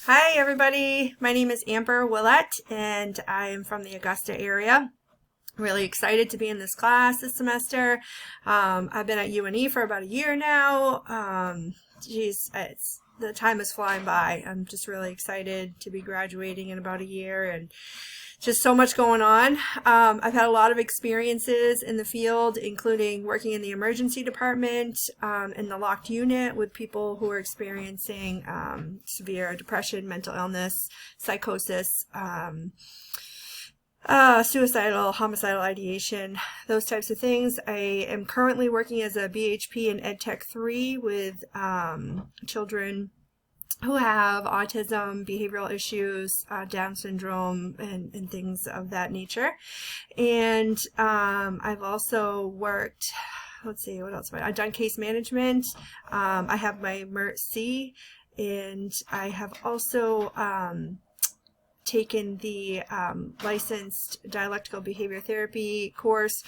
Hi everybody, my name is Amber Willett and I am from the Augusta area. Really excited to be in this class this semester. I've been at UNE for about a year now. The time is flying by. I'm just really excited to be graduating in about a year and just so much going on. I've had a lot of experiences in the field, including working in the emergency department, in the locked unit with people who are experiencing severe depression, mental illness, psychosis, suicidal, homicidal ideation, those types of things. I am currently working as a BHP in EdTech 3 with children who have autism, behavioral issues, Down syndrome, and things of that nature. And I've also worked, let's see, what else have I've done case management. I have my MERT-C, and I have also taken the licensed dialectical behavior therapy course.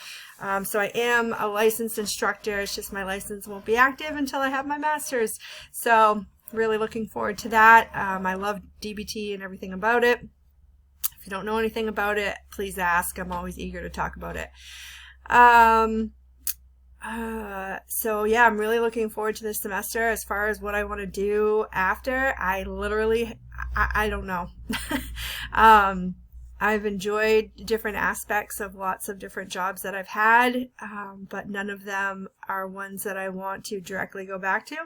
So I am a licensed instructor. It's just my license won't be active until I have my master's. So really looking forward to that. I love DBT and everything about it. If you don't know anything about it, please ask. I'm always eager to talk about it. So yeah, I'm really looking forward to this semester. As far as what I want to do after, I don't know. I've enjoyed different aspects of lots of different jobs that I've had, but none of them are ones that I want to directly go back to.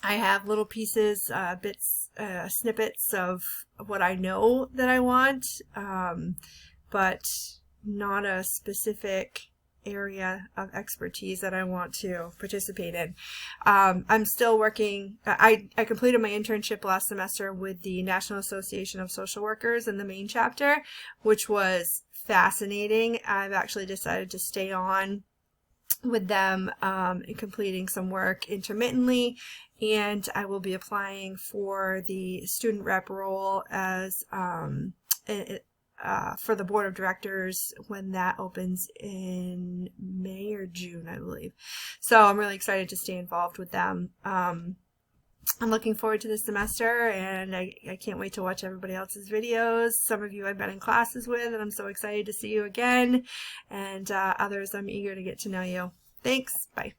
I have little pieces, snippets of what I know that I want, but not a specific area of expertise that I want to participate in. I'm still working. I completed my internship last semester with the National Association of Social Workers in the main chapter, which was fascinating. I've actually decided to stay on with them and completing some work intermittently, and I will be applying for the student rep role as for the board of directors when that opens in May or June, I believe. So I'm really excited to stay involved with them. I'm looking forward to this semester, and I can't wait to watch everybody else's videos. Some of you I've been in classes with, and I'm so excited to see you again. And others, I'm eager to get to know you. Thanks. Bye.